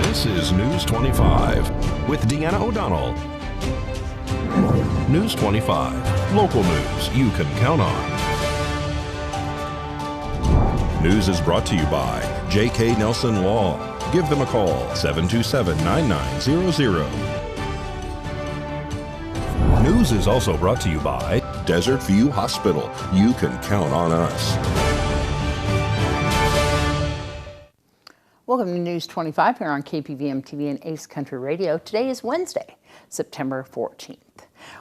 This is News 25 with Deanna O'Donnell. News 25, local news you can count on. News is brought to you by J.K. Nelson Law. Give them a call, 727-9900. News is also brought to you by Desert View Hospital. You can count on us. Welcome to News 25 here on KPVM TV and Ace Country Radio. Today is Wednesday, September 14th.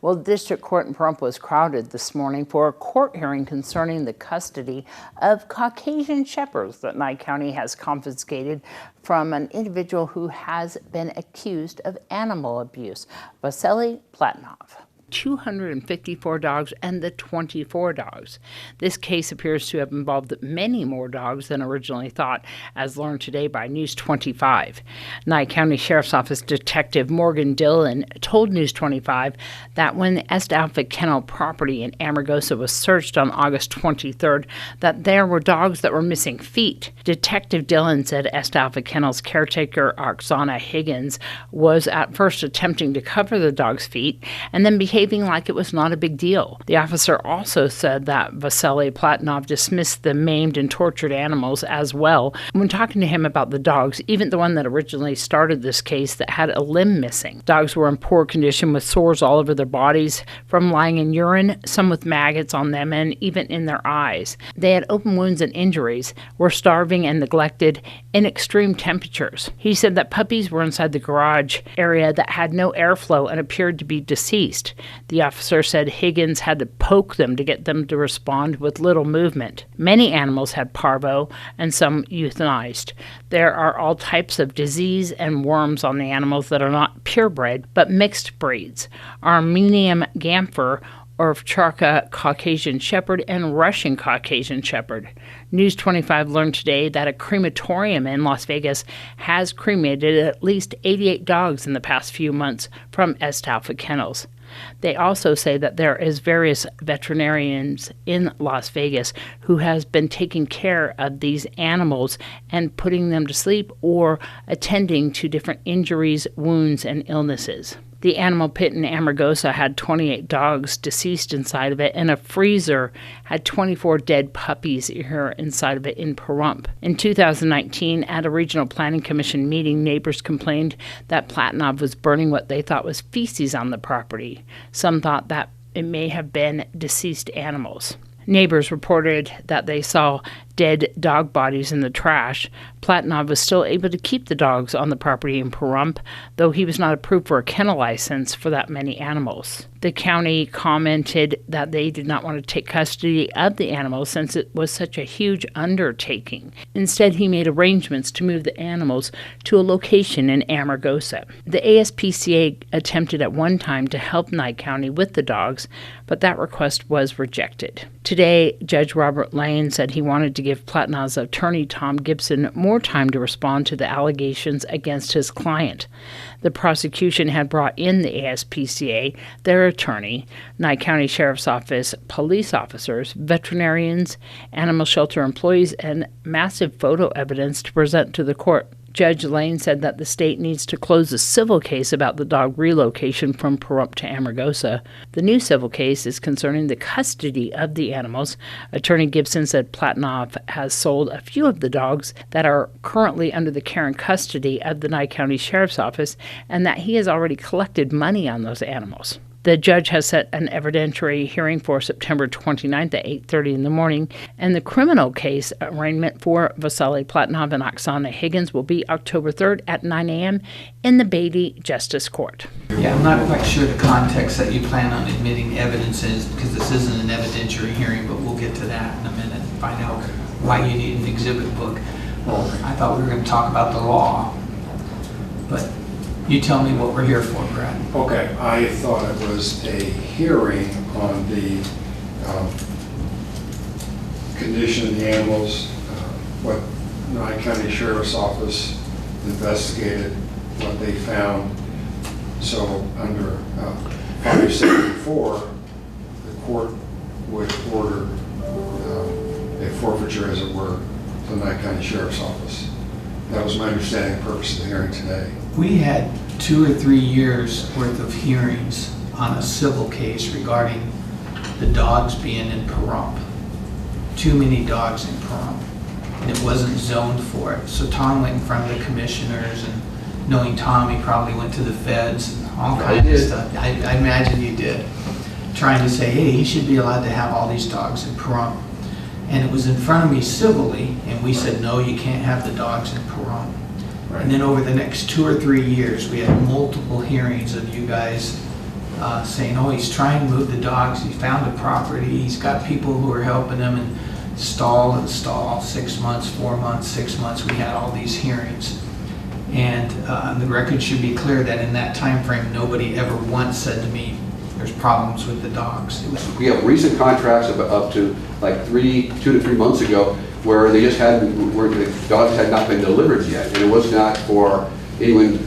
Well, the district court in Pahrump was crowded this morning for a court hearing concerning the custody of Caucasian shepherds that Nye County has confiscated from an individual who has been accused of animal abuse, Vasily Platonov. 254 dogs and the 24 dogs. This case appears to have involved many more dogs than originally thought, as learned today by News 25. Nye County Sheriff's Office Detective Morgan Dillon told News 25 that when the Est Alpha Kennel property in Amargosa was searched on August 23rd, that there were dogs that were missing feet. Detective Dillon said Est Alpha Kennel's caretaker, Oksana Higgins, was at first attempting to cover the dog's feet and then behaving like it was not a big deal. The officer also said that Vasily Platonov dismissed the maimed and tortured animals as well when talking to him about the dogs, even the one that originally started this case that had a limb missing. Dogs were in poor condition with sores all over their bodies from lying in urine, some with maggots on them, and even in their eyes. They had open wounds and injuries, were starving and neglected in extreme temperatures. He said that puppies were inside the garage area that had no airflow and appeared to be deceased. The officer said Higgins had to poke them to get them to respond with little movement. Many animals had parvo and some euthanized. There are all types of disease and worms on the animals that are not purebred but mixed breeds. Armenian Gamfer, Ovcharka Caucasian Shepherd, and Russian Caucasian Shepherd. News 25 learned today that a crematorium in Las Vegas has cremated at least 88 dogs in the past few months from Est Alpha Kennels. They also say that there is various veterinarians in Las Vegas who has been taking care of these animals and putting them to sleep or attending to different injuries, wounds, and illnesses. The animal pit in Amargosa had 28 dogs deceased inside of it, and a freezer had 24 dead puppies here inside of it in Pahrump. In 2019, at a regional planning commission meeting, neighbors complained that Platonov was burning what they thought was feces on the property. Some thought that it may have been deceased animals. Neighbors reported that they saw dead dog bodies in the trash. Platonov was still able to keep the dogs on the property in Pahrump, though he was not approved for a kennel license for that many animals. The county commented that they did not want to take custody of the animals since it was such a huge undertaking. Instead, he made arrangements to move the animals to a location in Amargosa. The ASPCA attempted at one time to help Nye County with the dogs, but that request was rejected. Today, Judge Robert Lane said he wanted to give Platonov's attorney, Tom Gibson, more time to respond to the allegations against his client. The prosecution had brought in the ASPCA, their attorney, Nye County Sheriff's Office, police officers, veterinarians, animal shelter employees, and massive photo evidence to present to the court. Judge Lane said that the state needs to close a civil case about the dog relocation from Pahrump to Amargosa. The new civil case is concerning the custody of the animals. Attorney Gibson said Platonov has sold a few of the dogs that are currently under the care and custody of the Nye County Sheriff's Office, and that he has already collected money on those animals. The judge has set an evidentiary hearing for September 29th at 8:30 in the morning, and the criminal case arraignment for Vasily Platonov and Oksana Higgins will be October 3rd at 9 a.m. in the Beatty Justice Court. Yeah, I'm not quite sure the context that you plan on admitting evidence is, because this isn't an evidentiary hearing, but we'll get to that in a minute and find out why you need an exhibit book. Well, I thought we were going to talk about the law, but you tell me what we're here for, Brad. Okay, I thought it was a hearing on the condition of the animals, what Nye County Sheriff's Office investigated, what they found. So under 574, the court would order a forfeiture, as it were, to the Nye County Sheriff's Office. That was my understanding of the purpose of the hearing today. We had 2 or 3 years worth of hearings on a civil case regarding the dogs being in Pahrump. Too many dogs in Pahrump, and it wasn't zoned for it. So Tom went in front of the commissioners, and knowing Tom, he probably went to the feds and all kinds of stuff. I imagine you did, trying to say, hey, he should be allowed to have all these dogs in Pahrump. And it was in front of me civilly, and we said, no, you can't have the dogs in Pahrump. Right. And then over the next 2 or 3 years, we had multiple hearings of you guys saying, oh, he's trying to move the dogs, he found a property, he's got people who are helping him, and install, 6 months, 4 months, 6 months, we had all these hearings. And the record should be clear that in that time frame, nobody ever once said to me, there's problems with the dogs. We have recent contracts up to like 2 to 3 months ago where they just hadn't, where the dogs had not been delivered yet, and it was not for anyone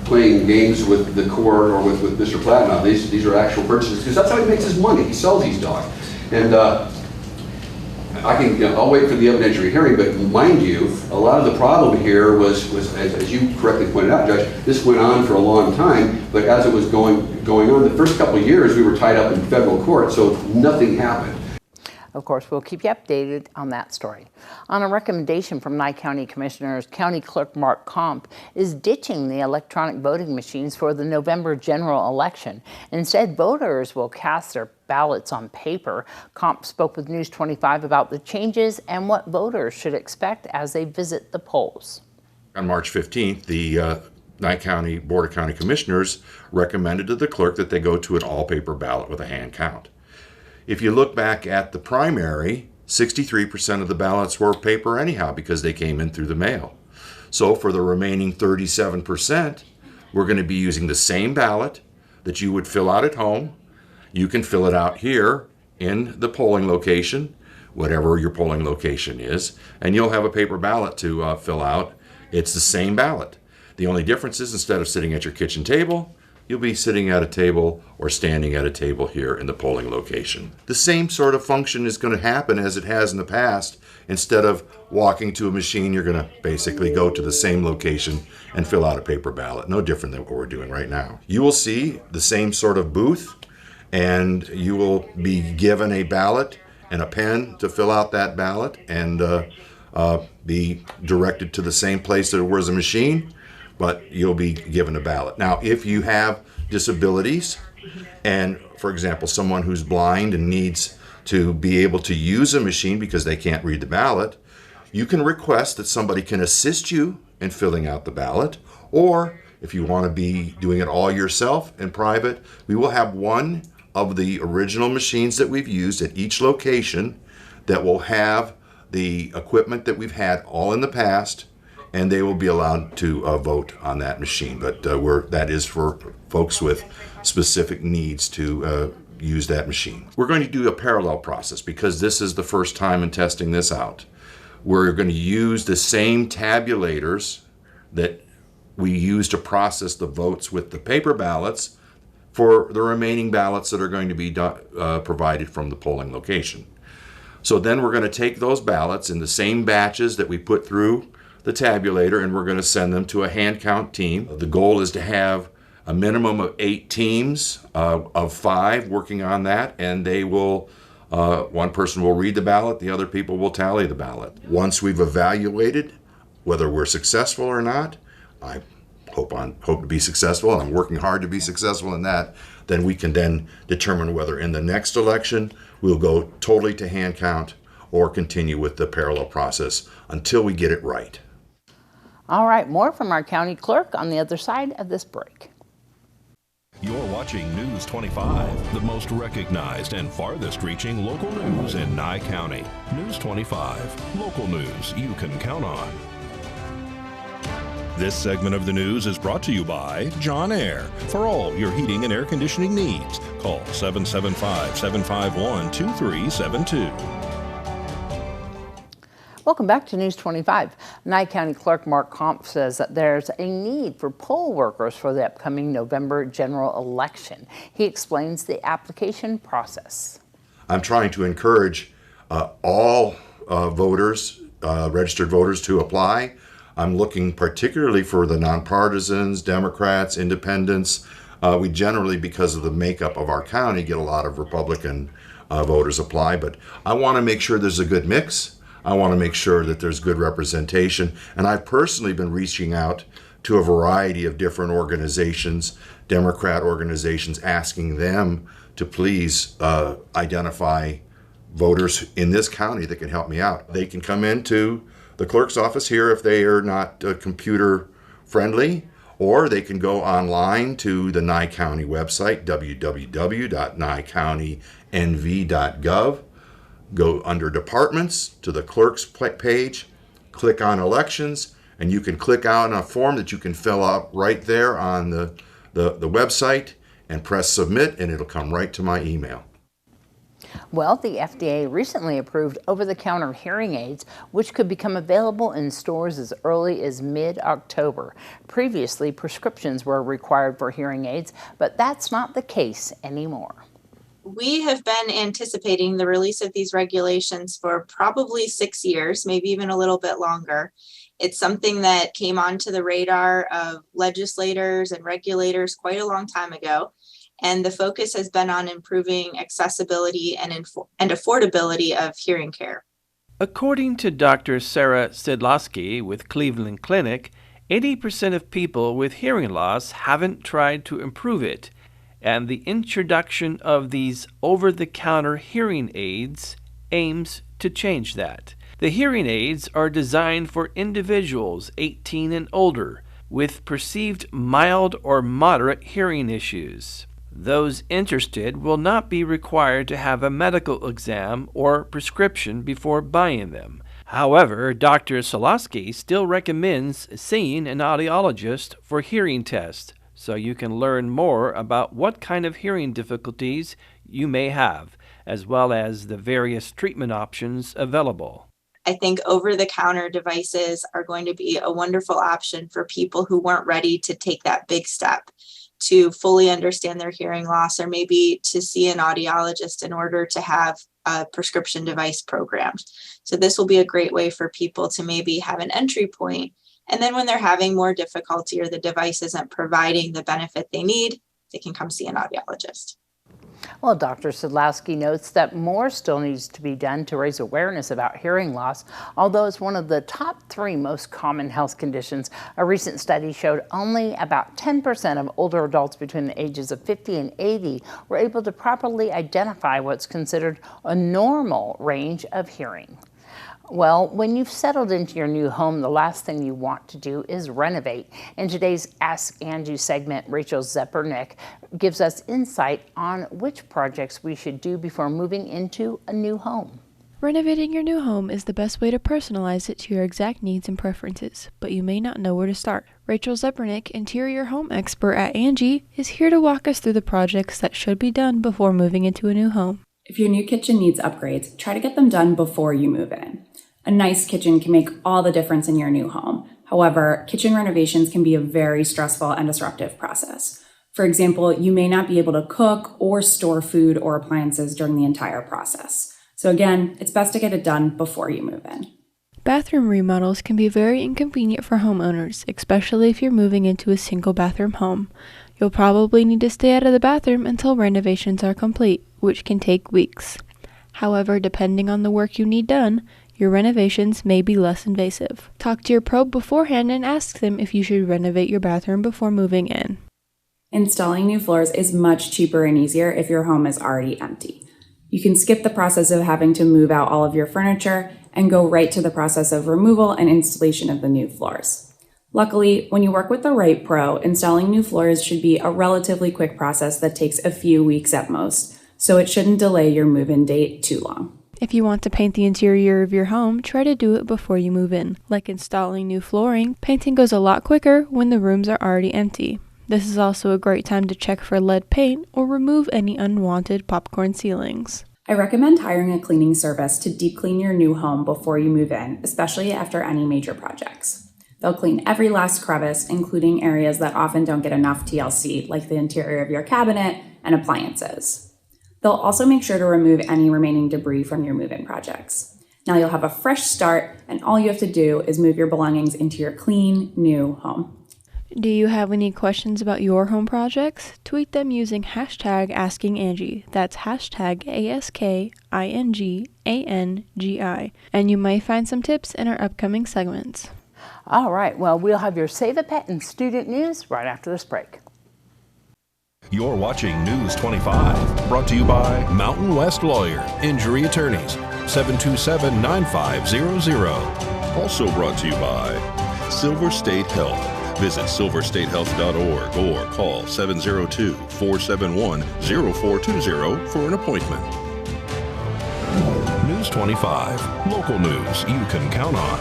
playing games with the court or with Mr. Platinum. These are actual purchases, because that's how he makes his money. He sells these dogs. And I'll wait for the evidentiary hearing, but mind you, a lot of the problem here was as you correctly pointed out, Judge, this went on for a long time, but as it was going on, the first couple of years we were tied up in federal court, so nothing happened. Of course, we'll keep you updated on that story. On a recommendation from Nye County Commissioners, County Clerk Mark Comp is ditching the electronic voting machines for the November general election. Instead, voters will cast their ballots on paper. Comp spoke with News 25 about the changes and what voters should expect as they visit the polls. On March 15th, the Nye County Board of County Commissioners recommended to the clerk that they go to an all-paper ballot with a hand count. If you look back at the primary, 63% of the ballots were paper anyhow because they came in through the mail. So for the remaining 37%, we're going to be using the same ballot that you would fill out at home. You can fill it out here in the polling location, whatever your polling location is, and you'll have a paper ballot to fill out. It's the same ballot. The only difference is instead of sitting at your kitchen table, you'll be sitting at a table or standing at a table here in the polling location. The same sort of function is going to happen as it has in the past. Instead of walking to a machine, you're going to basically go to the same location and fill out a paper ballot. No different than what we're doing right now. You will see the same sort of booth, and you will be given a ballot and a pen to fill out that ballot, and be directed to the same place there was a machine, but you'll be given a ballot. Now, if you have disabilities, and for example, someone who's blind and needs to be able to use a machine because they can't read the ballot, you can request that somebody can assist you in filling out the ballot, or if you want to be doing it all yourself in private, we will have one of the original machines that we've used at each location that will have the equipment that we've had all in the past, and they will be allowed to vote on that machine. But that is for folks with specific needs to use that machine. We're going to do a parallel process because this is the first time in testing this out. We're going to use the same tabulators that we use to process the votes with the paper ballots for the remaining ballots that are going to be provided from the polling location. So then we're going to take those ballots in the same batches that we put through the tabulator, and we're going to send them to a hand count team. The goal is to have a minimum of 8 teams of 5 working on that, and they will, one person will read the ballot, the other people will tally the ballot. Once we've evaluated whether we're successful or not, I hope to be successful, and I'm working hard to be successful in that, then we can then determine whether in the next election we'll go totally to hand count or continue with the parallel process until we get it right. All right, more from our county clerk on the other side of this break. You're watching News 25, the most recognized and farthest reaching local news in Nye County. News 25, local news you can count on. This segment of the news is brought to you by John Air. For all your heating and air conditioning needs, call 775-751-2372. Welcome back to News 25. Nye County Clerk Mark Comp says that there's a need for poll workers for the upcoming November general election. He explains the application process. I'm trying to encourage all voters registered voters to apply. I'm looking particularly for the nonpartisans, Democrats, independents. We generally, because of the makeup of our county, get a lot of Republican voters apply, but I want to make sure there's a good mix. I want to make sure that there's good representation, and I've personally been reaching out to a variety of different organizations, Democrat organizations, asking them to please identify voters in this county that can help me out. They can come into the clerk's office here if they are not computer friendly, or they can go online to the Nye County website, www.nyecounty.nv.gov. Go under departments to the clerk's page, click on elections, and you can click on a form that you can fill out right there on the website and press submit, and it'll come right to my email. Well, the FDA recently approved over-the-counter hearing aids, which could become available in stores as early as mid-October. Previously, prescriptions were required for hearing aids, but that's not the case anymore. We have been anticipating the release of these regulations for probably 6 years, maybe even a little bit longer. It's something that came onto the radar of legislators and regulators quite a long time ago. And the focus has been on improving accessibility and affordability of hearing care. According to Dr. Sarah Sidlowski with Cleveland Clinic, 80% of people with hearing loss haven't tried to improve it, and the introduction of these over-the-counter hearing aids aims to change that. The hearing aids are designed for individuals 18 and older with perceived mild or moderate hearing issues. Those interested will not be required to have a medical exam or prescription before buying them. However, Dr. Sidlowski still recommends seeing an audiologist for hearing tests, so you can learn more about what kind of hearing difficulties you may have, as well as the various treatment options available. I think over-the-counter devices are going to be a wonderful option for people who weren't ready to take that big step to fully understand their hearing loss, or maybe to see an audiologist in order to have a prescription device programmed. So this will be a great way for people to maybe have an entry point. And then when they're having more difficulty or the device isn't providing the benefit they need, they can come see an audiologist. Well, Dr. Sidlowski notes that more still needs to be done to raise awareness about hearing loss. Although it's one of the top 3 most common health conditions, a recent study showed only about 10% of older adults between the ages of 50 and 80 were able to properly identify what's considered a normal range of hearing. Well, when you've settled into your new home, the last thing you want to do is renovate. In today's Ask Angie segment, Rachel Zepernick gives us insight on which projects we should do before moving into a new home. Renovating your new home is the best way to personalize it to your exact needs and preferences, but you may not know where to start. Rachel Zepernick, interior home expert at Angie, is here to walk us through the projects that should be done before moving into a new home. If your new kitchen needs upgrades, try to get them done before you move in. A nice kitchen can make all the difference in your new home. However, kitchen renovations can be a very stressful and disruptive process. For example, you may not be able to cook or store food or appliances during the entire process. So again, it's best to get it done before you move in. Bathroom remodels can be very inconvenient for homeowners, especially if you're moving into a single bathroom home. You'll probably need to stay out of the bathroom until renovations are complete, which can take weeks. However, depending on the work you need done, your renovations may be less invasive. Talk to your pro beforehand and ask them if you should renovate your bathroom before moving in. Installing new floors is much cheaper and easier if your home is already empty. You can skip the process of having to move out all of your furniture and go right to the process of removal and installation of the new floors. Luckily, when you work with the right pro, installing new floors should be a relatively quick process that takes a few weeks at most, so it shouldn't delay your move-in date too long. If you want to paint the interior of your home, try to do it before you move in. Like installing new flooring, painting goes a lot quicker when the rooms are already empty. This is also a great time to check for lead paint or remove any unwanted popcorn ceilings. I recommend hiring a cleaning service to deep clean your new home before you move in, especially after any major projects. They'll clean every last crevice, including areas that often don't get enough TLC, like the interior of your cabinet and appliances. They'll also make sure to remove any remaining debris from your move-in projects. Now you'll have a fresh start, and all you have to do is move your belongings into your clean, new home. Do you have any questions about your home projects? Tweet them using hashtag AskingAngie. That's hashtag AskingAngie. And you may find some tips in our upcoming segments. All right, well, we'll have your Save a Pet and student news right after this break. You're watching News 25, brought to you by Mountain West Lawyer, Injury Attorneys, 727-9500. Also brought to you by Silver State Health. Visit silverstatehealth.org or call 702-471-0420 for an appointment. News 25, local news you can count on.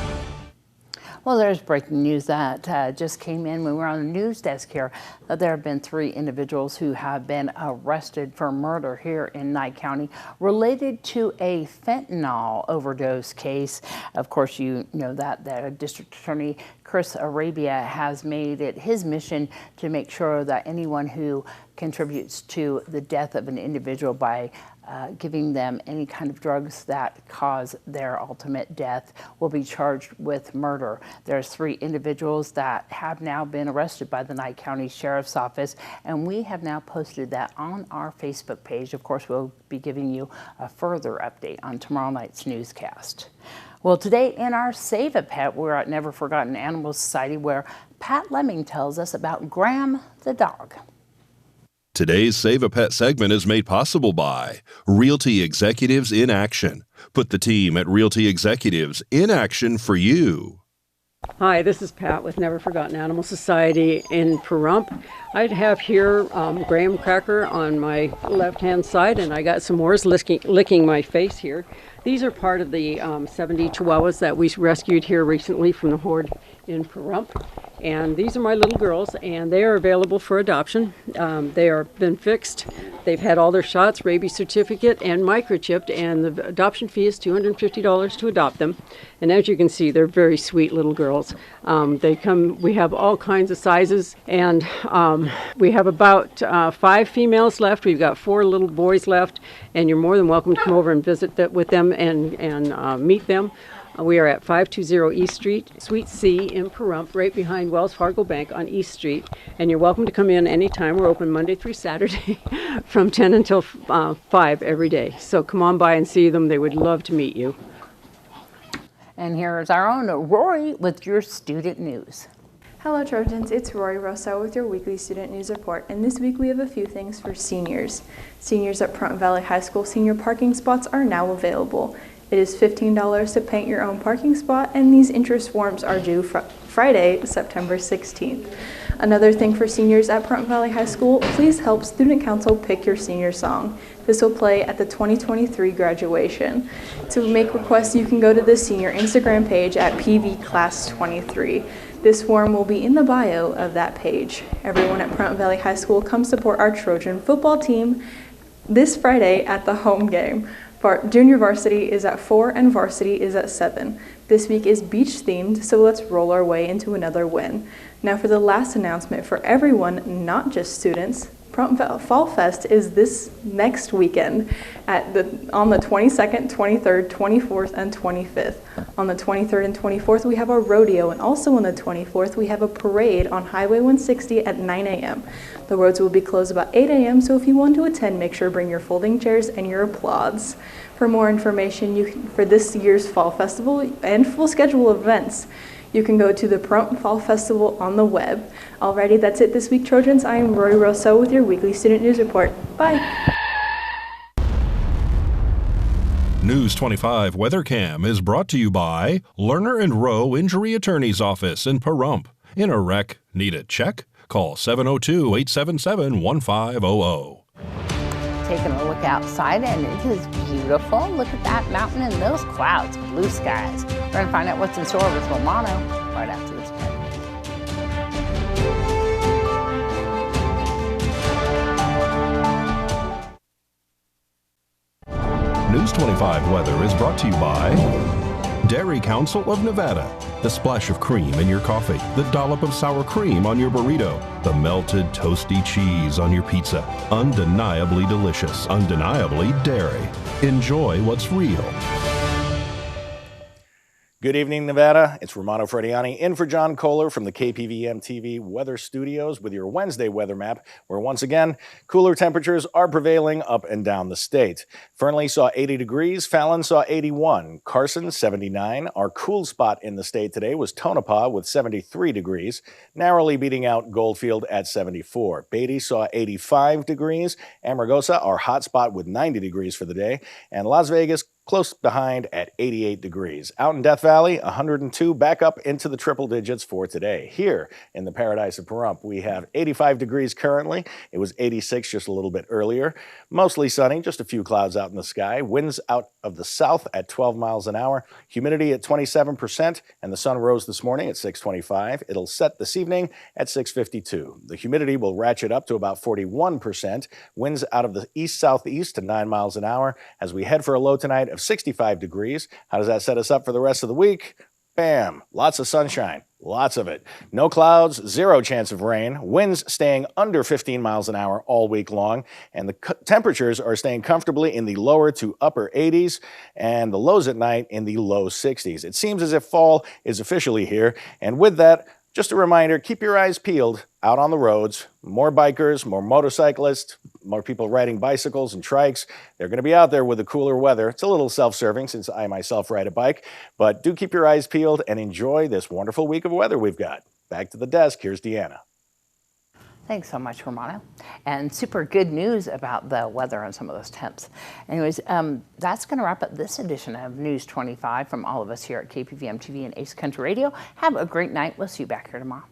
Well, there's breaking news that just came in when we were on the news desk here. There have been 3 individuals who have been arrested for murder here in Nye County related to a fentanyl overdose case. Of course, you know that District Attorney Chris Arabia has made it his mission to make sure that anyone who contributes to the death of an individual by giving them any kind of drugs that cause their ultimate death will be charged with murder. There's 3 individuals that have now been arrested by the Nye County Sheriff's Office, and we have now posted that on our Facebook page. Of course, we'll be giving you a further update on tomorrow night's newscast. Well, today in our Save a Pet, we're at Never Forgotten Animal Society, where Pat Lemming tells us about Graham the dog. Today's Save a Pet segment is made possible by Realty Executives in Action. Put the team at Realty Executives in action for you. Hi, this is Pat with Never Forgotten Animal Society in Pahrump. I have here graham cracker on my left-hand side, and I got some more licking my face here. These are part of the 70 Chihuahuas that we rescued here recently from the horde in Pahrump. And these are my little girls, and they are available for adoption. They are been fixed. They've had all their shots, rabies certificate, and microchipped, and the adoption fee is $250 to adopt them. And as you can see, they're very sweet little girls. We have all kinds of sizes, and we have about 5 females left. We've got 4 little boys left, and you're more than welcome to come over and visit with them and meet them. We are at 520 East Street, Suite C in Pahrump, right behind Wells Fargo Bank on East Street. And you're welcome to come in anytime. We're open Monday through Saturday from 10 until 5 every day. So come on by and see them. They would love to meet you. And here's our own Rory with your student news. Hello Trojans, it's Rory Rosso with your weekly student news report, and this week we have a few things for seniors. Seniors at Pahrump Valley High School senior parking spots are now available. It is $15 to paint your own parking spot, and these interest forms are due Friday, September 16th. Another thing for seniors at Pahrump Valley High School, please help Student Council pick your senior song. This will play at the 2023 graduation. To make requests, you can go to the senior Instagram page at PV Class 23. This form will be in the bio of that page. Everyone at Pahrump Valley High School come support our Trojan football team this Friday at the home game. Junior varsity is at 4 and varsity is at 7. This week is beach themed, so let's roll our way into another win. Now for the last announcement for everyone, not just students. Pahrump Fall Fest is this next weekend on the 22nd, 23rd, 24th, and 25th. On the 23rd and 24th, we have our rodeo, and also on the 24th, we have a parade on Highway 160 at 9 a.m. The roads will be closed about 8 a.m., so if you want to attend, make sure to bring your folding chairs and your applauds. For more information for this year's Fall Festival and full schedule of events, you can go to the Pahrump Fall Festival on the web. Alrighty, that's it this week, Trojans. I am Rory Rosso with your weekly student news report. Bye. News 25 Weather Cam is brought to you by Lerner and Rowe Injury Attorney's Office in Pahrump. In a wreck, need a check? Call 702-877-1500. Taking a look outside, and it is beautiful. Look at that mountain and those clouds, blue skies. We're going to find out what's in store with Romano right after this break. News 25 weather is brought to you by Dairy Council of Nevada. The splash of cream in your coffee, the dollop of sour cream on your burrito, the melted toasty cheese on your pizza. Undeniably delicious, undeniably dairy. Enjoy what's real. Good evening, Nevada. It's Romano Frediani in for John Kohler from the KPVM TV Weather Studios with your Wednesday weather map, where once again, cooler temperatures are prevailing up and down the state. Fernley saw 80 degrees, Fallon saw 81, Carson 79. Our cool spot in the state today was Tonopah with 73 degrees, narrowly beating out Goldfield at 74. Beatty saw 85 degrees, Amargosa, our hot spot with 90 degrees for the day, and Las Vegas close behind at 88 degrees. Out in Death Valley, 102, back up into the triple digits for today. Here in the paradise of Pahrump, we have 85 degrees currently. It was 86 just a little bit earlier. Mostly sunny, just a few clouds out in the sky. Winds out of the south at 12 miles an hour. Humidity at 27%, and the sun rose this morning at 6:25. It'll set this evening at 6:52. The humidity will ratchet up to about 41%. Winds out of the east-southeast to 9 miles an hour as we head for a low tonight of 65 degrees. How does that set us up for the rest of the week? Bam! Lots of sunshine. Lots of it. No clouds, zero chance of rain. Winds staying under 15 miles an hour all week long. And the temperatures are staying comfortably in the lower to upper 80s and the lows at night in the low 60s. It seems as if fall is officially here. And with that, just a reminder, keep your eyes peeled out on the roads. More bikers, more motorcyclists, more people riding bicycles and trikes. They're going to be out there with the cooler weather. It's a little self-serving since I myself ride a bike, but do keep your eyes peeled and enjoy this wonderful week of weather we've got. Back to the desk, here's Deanna. Thanks so much, Romano. And super good news about the weather and some of those temps. Anyways, that's going to wrap up this edition of News 25 from all of us here at KPVM TV and Ace Country Radio. Have a great night. We'll see you back here tomorrow.